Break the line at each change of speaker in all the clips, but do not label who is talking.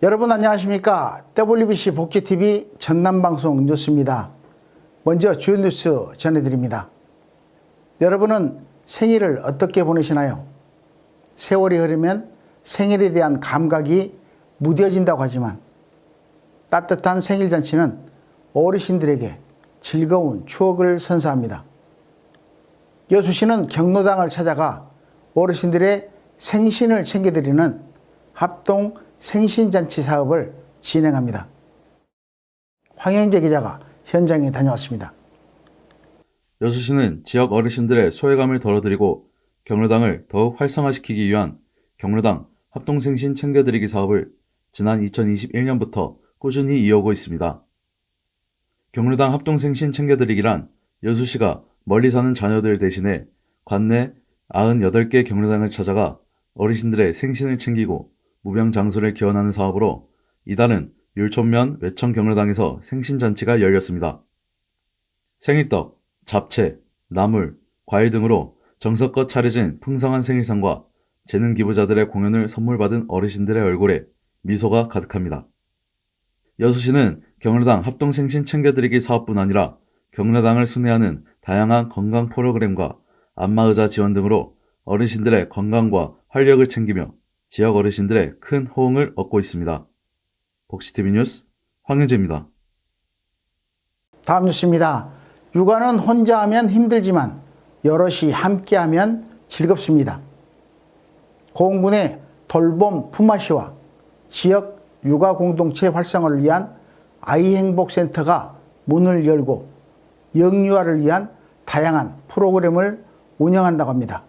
여러분 안녕하십니까? WBC 복지TV 전남방송 뉴스입니다. 먼저 주요 뉴스 전해드립니다. 여러분은 생일을 어떻게 보내시나요? 세월이 흐르면 생일에 대한 감각이 무뎌진다고 하지만 따뜻한 생일잔치는 어르신들에게 즐거운 추억을 선사합니다. 여수시는 경로당을 찾아가 어르신들의 생신을 챙겨드리는 합동 생신잔치 사업을 진행합니다. 황영재 기자가 현장에 다녀왔습니다.
여수시는 지역 어르신들의 소외감을 덜어드리고 경로당을 더욱 활성화시키기 위한 경로당 합동생신 챙겨드리기 사업을 지난 2021년부터 꾸준히 이어오고 있습니다. 경로당 합동생신 챙겨드리기란 여수시가 멀리 사는 자녀들 대신에 관내 98개 경로당을 찾아가 어르신들의 생신을 챙기고 무병장수를 기원하는 사업으로 이달은 율촌면 외청 경로당에서 생신잔치가 열렸습니다. 생일떡, 잡채, 나물, 과일 등으로 정성껏 차려진 풍성한 생일상과 재능 기부자들의 공연을 선물 받은 어르신들의 얼굴에 미소가 가득합니다. 여수시는 경로당 합동생신 챙겨드리기 사업뿐 아니라 경로당을 순회하는 다양한 건강 프로그램과 안마의자 지원 등으로 어르신들의 건강과 활력을 챙기며 지역 어르신들의 큰 호응을 얻고 있습니다. 복지TV 뉴스 황현재입니다.
다음 뉴스입니다. 육아는 혼자 하면 힘들지만 여럿이 함께하면 즐겁습니다. 고흥군의 돌봄 품앗이와 지역 육아 공동체 활성화를 위한 아이행복센터가 문을 열고 영유아를 위한 다양한 프로그램을 운영한다고 합니다.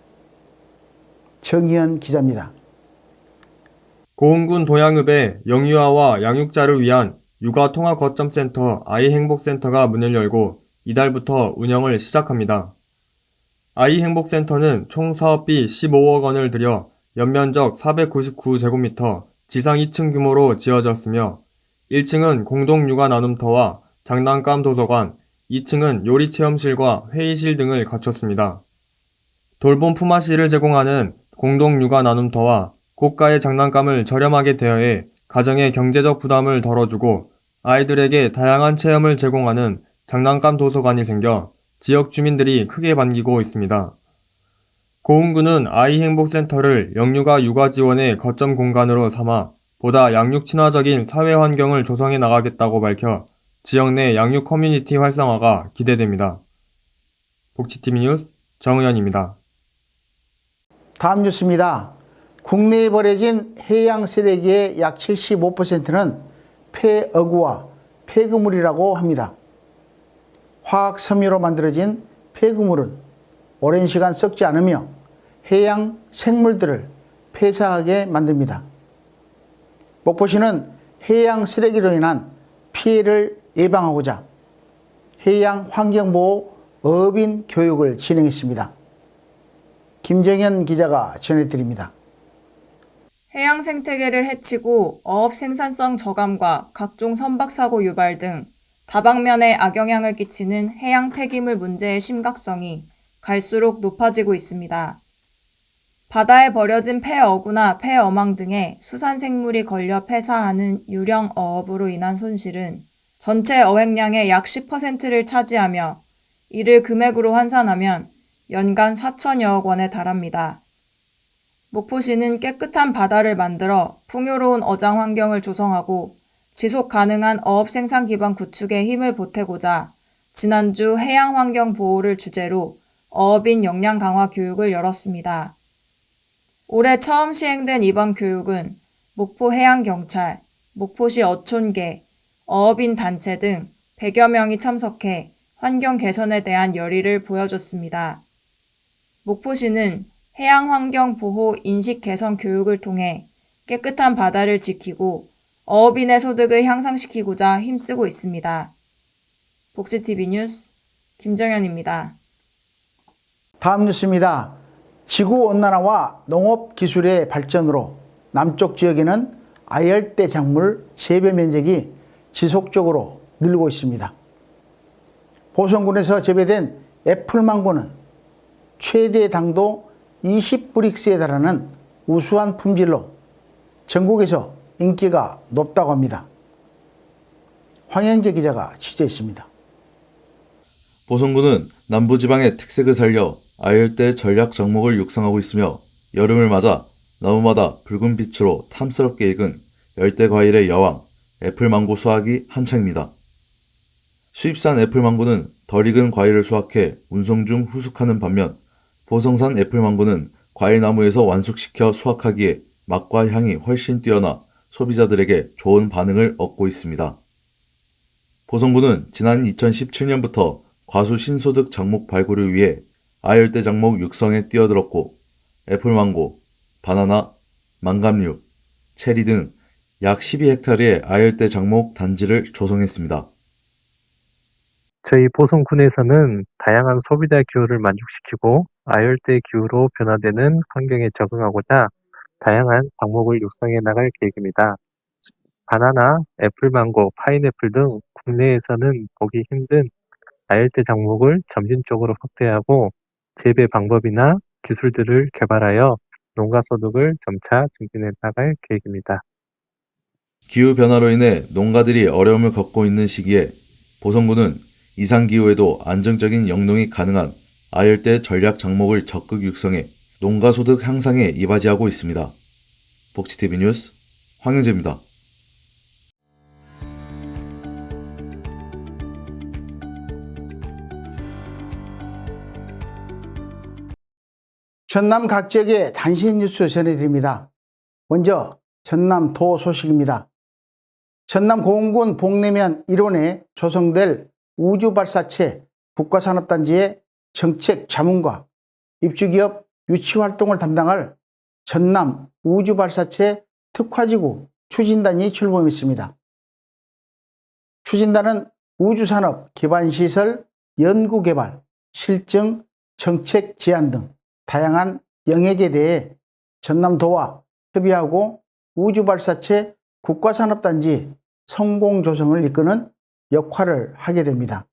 정희연 기자입니다.
고흥군 도양읍에 영유아와 양육자를 위한 육아통합거점센터 아이행복센터가 문을 열고 이달부터 운영을 시작합니다. 아이행복센터는 총 사업비 15억 원을 들여 연면적 499제곱미터 지상 2층 규모로 지어졌으며 1층은 공동육아 나눔터와 장난감 도서관, 2층은 요리체험실과 회의실 등을 갖췄습니다. 돌봄 품앗이를 제공하는 공동육아 나눔터와 고가의 장난감을 저렴하게 대여해 가정의 경제적 부담을 덜어주고 아이들에게 다양한 체험을 제공하는 장난감 도서관이 생겨 지역 주민들이 크게 반기고 있습니다. 고흥군은 아이행복센터를 영유아 육아 지원의 거점 공간으로 삼아 보다 양육 친화적인 사회 환경을 조성해 나가겠다고 밝혀 지역 내 양육 커뮤니티 활성화가 기대됩니다. 복지TV 뉴스 정의연입니다.
다음 뉴스입니다. 국내에 버려진 해양 쓰레기의 약 75%는 폐어구와 폐그물이라고 합니다. 화학 섬유로 만들어진 폐그물은 오랜 시간 썩지 않으며 해양 생물들을 폐사하게 만듭니다. 목포시는 해양 쓰레기로 인한 피해를 예방하고자 해양 환경보호 어업인 교육을 진행했습니다. 김정현 기자가 전해드립니다.
해양 생태계를 해치고 어업 생산성 저감과 각종 선박사고 유발 등 다방면에 악영향을 끼치는 해양 폐기물 문제의 심각성이 갈수록 높아지고 있습니다. 바다에 버려진 폐어구나 폐어망 등의 수산생물이 걸려 폐사하는 유령 어업으로 인한 손실은 전체 어획량의 약 10%를 차지하며 이를 금액으로 환산하면 연간 4천여억 원에 달합니다. 목포시는 깨끗한 바다를 만들어 풍요로운 어장 환경을 조성하고 지속 가능한 어업 생산 기반 구축에 힘을 보태고자 지난주 해양 환경 보호를 주제로 어업인 역량 강화 교육을 열었습니다. 올해 처음 시행된 이번 교육은 목포해양경찰, 목포시 어촌계, 어업인 단체 등 100여 명이 참석해 환경 개선에 대한 열의를 보여줬습니다. 목포시는 해양환경 보호 인식 개선 교육을 통해 깨끗한 바다를 지키고 어업인의 소득을 향상시키고자 힘쓰고 있습니다. 복지TV 뉴스 김정현입니다.
다음 뉴스입니다. 지구온난화와 농업기술의 발전으로 남쪽 지역에는 아열대 작물 재배 면적이 지속적으로 늘고 있습니다. 보성군에서 재배된 애플망고는 최대 당도 20브릭스에 달하는 우수한 품질로 전국에서 인기가 높다고 합니다. 황영재 기자가 취재했습니다.
보성군은 남부지방의 특색을 살려 아열대 전략 작목을 육성하고 있으며 여름을 맞아 나무마다 붉은 빛으로 탐스럽게 익은 열대 과일의 여왕 애플망고 수확이 한창입니다. 수입산 애플망고는 덜 익은 과일을 수확해 운송 중 후숙하는 반면 보성산 애플망고는 과일나무에서 완숙시켜 수확하기에 맛과 향이 훨씬 뛰어나 소비자들에게 좋은 반응을 얻고 있습니다. 보성군은 지난 2017년부터 과수 신소득 작목 발굴을 위해 아열대 작목 육성에 뛰어들었고 애플망고, 바나나, 망감류, 체리 등 약 12헥타르의 아열대 작목 단지를 조성했습니다.
저희 보성군에서는 다양한 소비자 기호를 만족시키고 아열대 기후로 변화되는 환경에 적응하고자 다양한 작목을 육성해 나갈 계획입니다. 바나나, 애플망고, 파인애플 등 국내에서는 보기 힘든 아열대 작목을 점진적으로 확대하고 재배 방법이나 기술들을 개발하여 농가 소득을 점차 증진해 나갈 계획입니다.
기후변화로 인해 농가들이 어려움을 겪고 있는 시기에 보성군은 이상기후에도 안정적인 영농이 가능한 아열대 전략 작목을 적극 육성해 농가 소득 향상에 이바지하고 있습니다. 복지TV 뉴스 황영재입니다.
전남 각 지역의 단신 뉴스 전해드립니다. 먼저 전남도 소식입니다. 전남공군 복내면 일원에 조성될 우주발사체 국가산업단지의 정책 자문과 입주기업 유치활동을 담당할 전남 우주발사체 특화지구 추진단이 출범했습니다. 추진단은 우주산업 기반시설 연구개발, 실증, 정책 제안 등 다양한 영역에 대해 전남도와 협의하고 우주발사체 국가산업단지 성공 조성을 이끄는 역할을 하게 됩니다.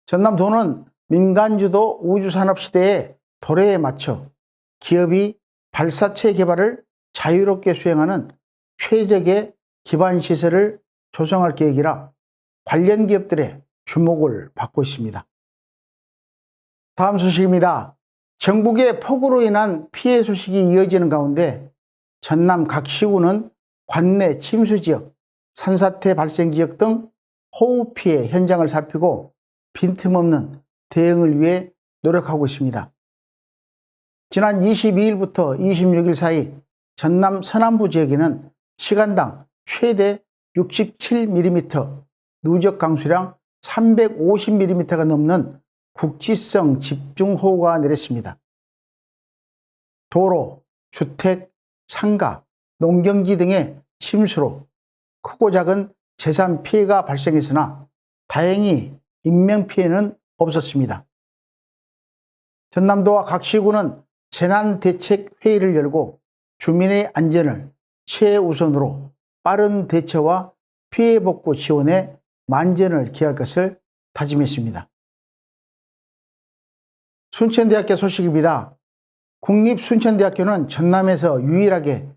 전남도는 민간주도 우주산업 시대의 도래에 맞춰 기업이 발사체 개발을 자유롭게 수행하는 최적의 기반시설을 조성할 계획이라 관련 기업들의 주목을 받고 있습니다. 다음 소식입니다. 전국의 폭우로 인한 피해 소식이 이어지는 가운데 전남 각 시군은 관내 침수 지역, 산사태 발생 지역 등 호우 피해 현장을 살피고 빈틈없는 대응을 위해 노력하고 있습니다. 지난 22일부터 26일 사이 전남 서남부 지역에는 시간당 최대 67mm, 누적 강수량 350mm가 넘는 국지성 집중호우가 내렸습니다. 도로, 주택, 상가, 농경지 등의 침수로 크고 작은 재산 피해가 발생했으나 다행히 인명피해는 없었습니다. 전남도와 각 시군은 재난대책회의를 열고 주민의 안전을 최우선으로 빠른 대처와 피해 복구 지원에 만전을 기할 것을 다짐했습니다. 순천대학교 소식입니다. 국립순천대학교는 전남에서 유일하게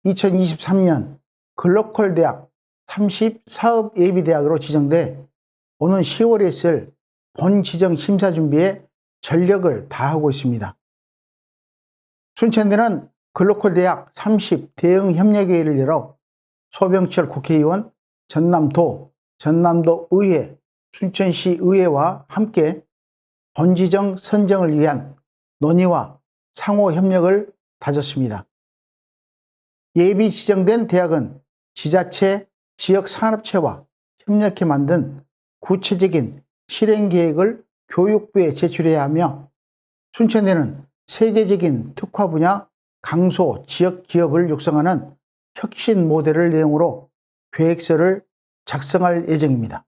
2023년 글로컬 대학 30 사업 예비대학으로 지정돼 오는 10월에 있을 본 지정 심사 준비에 전력을 다하고 있습니다. 순천대는 글로컬 대학 30 대응 협력회의를 열어 소병철 국회의원, 전남도, 전남도 의회, 순천시 의회와 함께 본지정 선정을 위한 논의와 상호 협력을 다졌습니다. 예비 지정된 대학은 지자체, 지역산업체와 협력해 만든 구체적인 실행 계획을 교육부에 제출해야 하며 순천대는 세계적인 특화 분야 강소 지역 기업을 육성하는 혁신 모델을 내용으로 계획서를 작성할 예정입니다.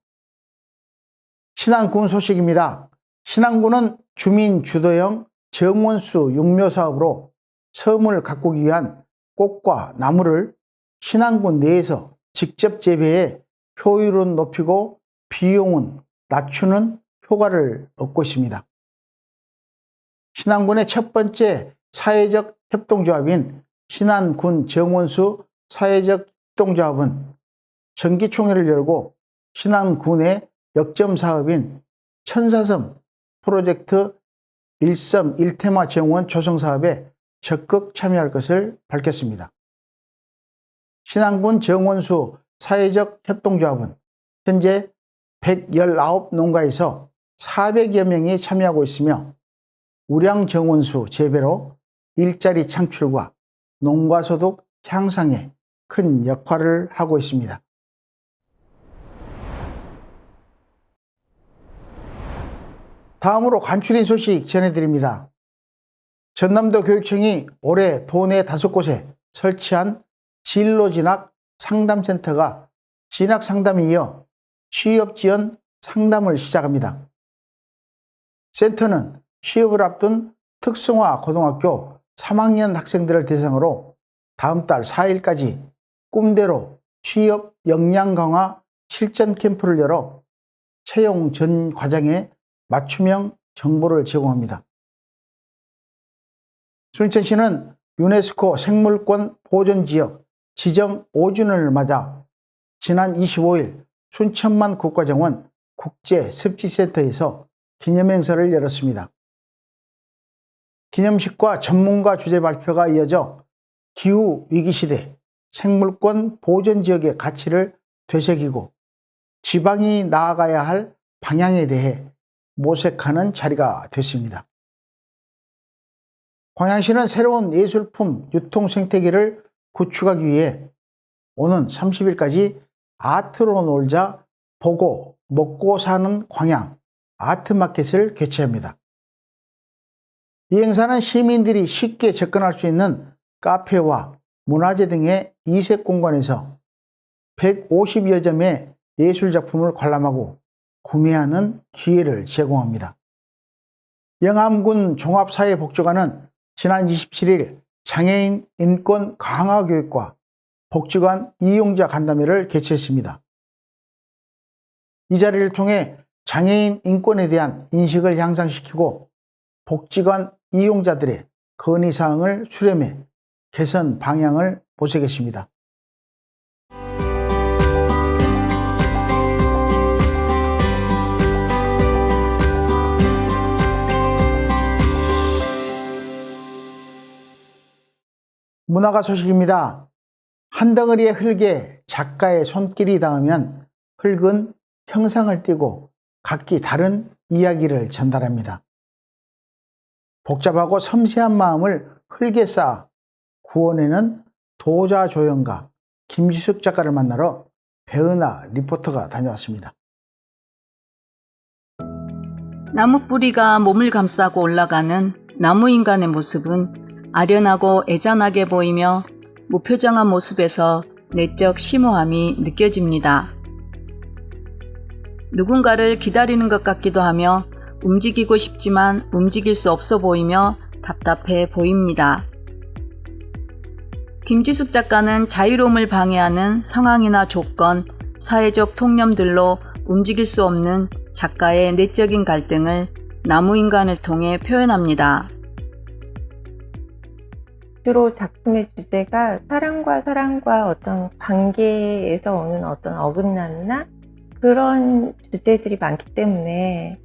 신안군 소식입니다. 신안군은 주민 주도형 정원수 육묘 사업으로 섬을 가꾸기 위한 꽃과 나무를 신안군 내에서 직접 재배해 효율은 높이고 비용은 낮추는 효과를 얻고 있습니다. 신안군의 첫 번째 사회적 협동조합인 신안군 정원수 사회적 협동조합은 정기총회를 열고 신안군의 역점 사업인 천사섬 프로젝트 1섬 1테마 정원 조성 사업에 적극 참여할 것을 밝혔습니다. 신안군 정원수 사회적 협동조합은 현재 119 농가에서 400여 명이 참여하고 있으며 우량 정원수 재배로 일자리 창출과 농가 소득 향상에 큰 역할을 하고 있습니다. 다음으로 간추린 소식 전해드립니다. 전남도 교육청이 올해 도내 5곳에 설치한 진로진학 상담센터가 진학 상담에 이어 취업 지원 상담을 시작합니다. 센터는 취업을 앞둔 특성화 고등학교 3학년 학생들을 대상으로 다음 달 4일까지 꿈대로 취업 역량 강화 실전 캠프를 열어 채용 전 과정에 맞춤형 정보를 제공합니다. 순천시는 유네스코 생물권 보존지역 지정 5주년을 맞아 지난 25일 순천만 국가정원 국제습지센터에서 기념행사를 열었습니다. 기념식과 전문가 주제 발표가 이어져 기후위기시대 생물권 보존지역의 가치를 되새기고 지방이 나아가야 할 방향에 대해 모색하는 자리가 됐습니다. 광양시는 새로운 예술품 유통 생태계를 구축하기 위해 오는 30일까지 아트로 놀자 보고 먹고 사는 광양 아트마켓을 개최합니다. 이 행사는 시민들이 쉽게 접근할 수 있는 카페와 문화재 등의 이색 공간에서 150여 점의 예술작품을 관람하고 구매하는 기회를 제공합니다. 영암군 종합사회복지관은 지난 27일 장애인 인권 강화 교육과 복지관 이용자 간담회를 개최했습니다. 이 자리를 통해 장애인 인권에 대한 인식을 향상시키고 복지관 이용자들의 건의사항을 수렴해 개선 방향을 모색했습니다. 문화가 소식입니다. 한 덩어리의 흙에 작가의 손길이 닿으면 흙은 형상을 띠고 각기 다른 이야기를 전달합니다. 복잡하고 섬세한 마음을 흙에 쌓아 구워내는 도자 조형가 김지숙 작가를 만나러 배은하 리포터가 다녀왔습니다.
나무 뿌리가 몸을 감싸고 올라가는 나무인간의 모습은 아련하고 애잔하게 보이며 무표정한 모습에서 내적 심오함이 느껴집니다. 누군가를 기다리는 것 같기도 하며 움직이고 싶지만 움직일 수 없어 보이며 답답해 보입니다. 김지숙 작가는 자유로움을 방해하는 상황이나 조건, 사회적 통념들로 움직일 수 없는 작가의 내적인 갈등을 나무인간을 통해 표현합니다.
주로 작품의 주제가 사람과 어떤 관계에서 오는 어떤 어긋남이나 그런 주제들이 많기 때문에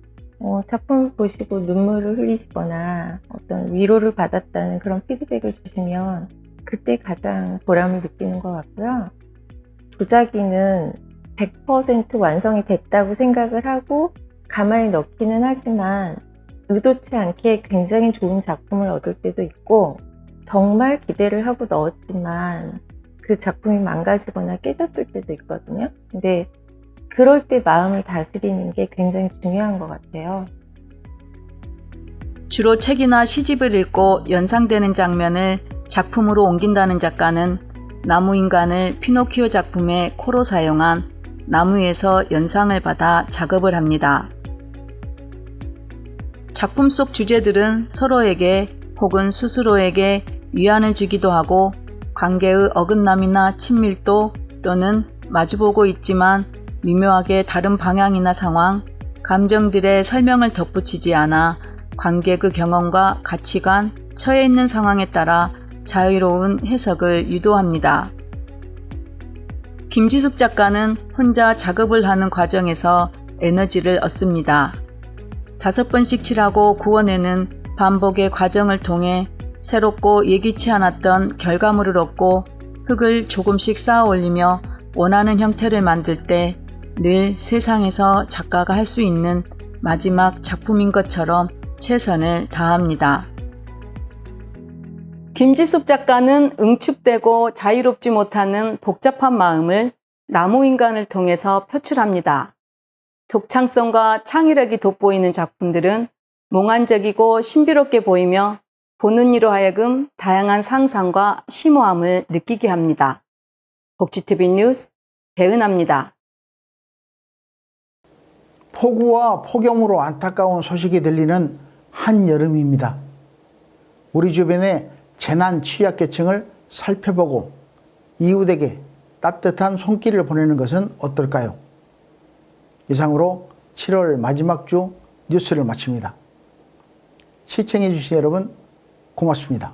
작품을 보시고 눈물을 흘리시거나 어떤 위로를 받았다는 그런 피드백을 주시면 그때 가장 보람을 느끼는 것 같고요. 도자기는 100% 완성이 됐다고 생각을 하고 가만히 넣기는 하지만 의도치 않게 굉장히 좋은 작품을 얻을 때도 있고 정말 기대를 하고 넣었지만 그 작품이 망가지거나 깨졌을 때도 있거든요. 근데 그럴 때 마음을 다스리는 게 굉장히 중요한 것 같아요.
주로 책이나 시집을 읽고 연상되는 장면을 작품으로 옮긴다는 작가는 나무인간을 피노키오 작품의 코로 사용한 나무에서 연상을 받아 작업을 합니다. 작품 속 주제들은 서로에게 혹은 스스로에게 위안을 주기도 하고 관계의 어긋남이나 친밀도 또는 마주보고 있지만 미묘하게 다른 방향이나 상황, 감정들의 설명을 덧붙이지 않아 관객의 경험과 가치관, 처해 있는 상황에 따라 자유로운 해석을 유도합니다. 김지숙 작가는 혼자 작업을 하는 과정에서 에너지를 얻습니다. 5번씩 칠하고 구워내는 반복의 과정을 통해 새롭고 예기치 않았던 결과물을 얻고 흙을 조금씩 쌓아 올리며 원하는 형태를 만들 때 늘 세상에서 작가가 할 수 있는 마지막 작품인 것처럼 최선을 다합니다. 김지숙 작가는 응축되고 자유롭지 못하는 복잡한 마음을 나무인간을 통해서 표출합니다. 독창성과 창의력이 돋보이는 작품들은 몽환적이고 신비롭게 보이며 보는 이로 하여금 다양한 상상과 심오함을 느끼게 합니다. 복지TV 뉴스 배은하입니다.
폭우와 폭염으로 안타까운 소식이 들리는 한여름입니다. 우리 주변의 재난 취약계층을 살펴보고 이웃에게 따뜻한 손길을 보내는 것은 어떨까요? 이상으로 7월 마지막 주 뉴스를 마칩니다. 시청해 주신 여러분 고맙습니다.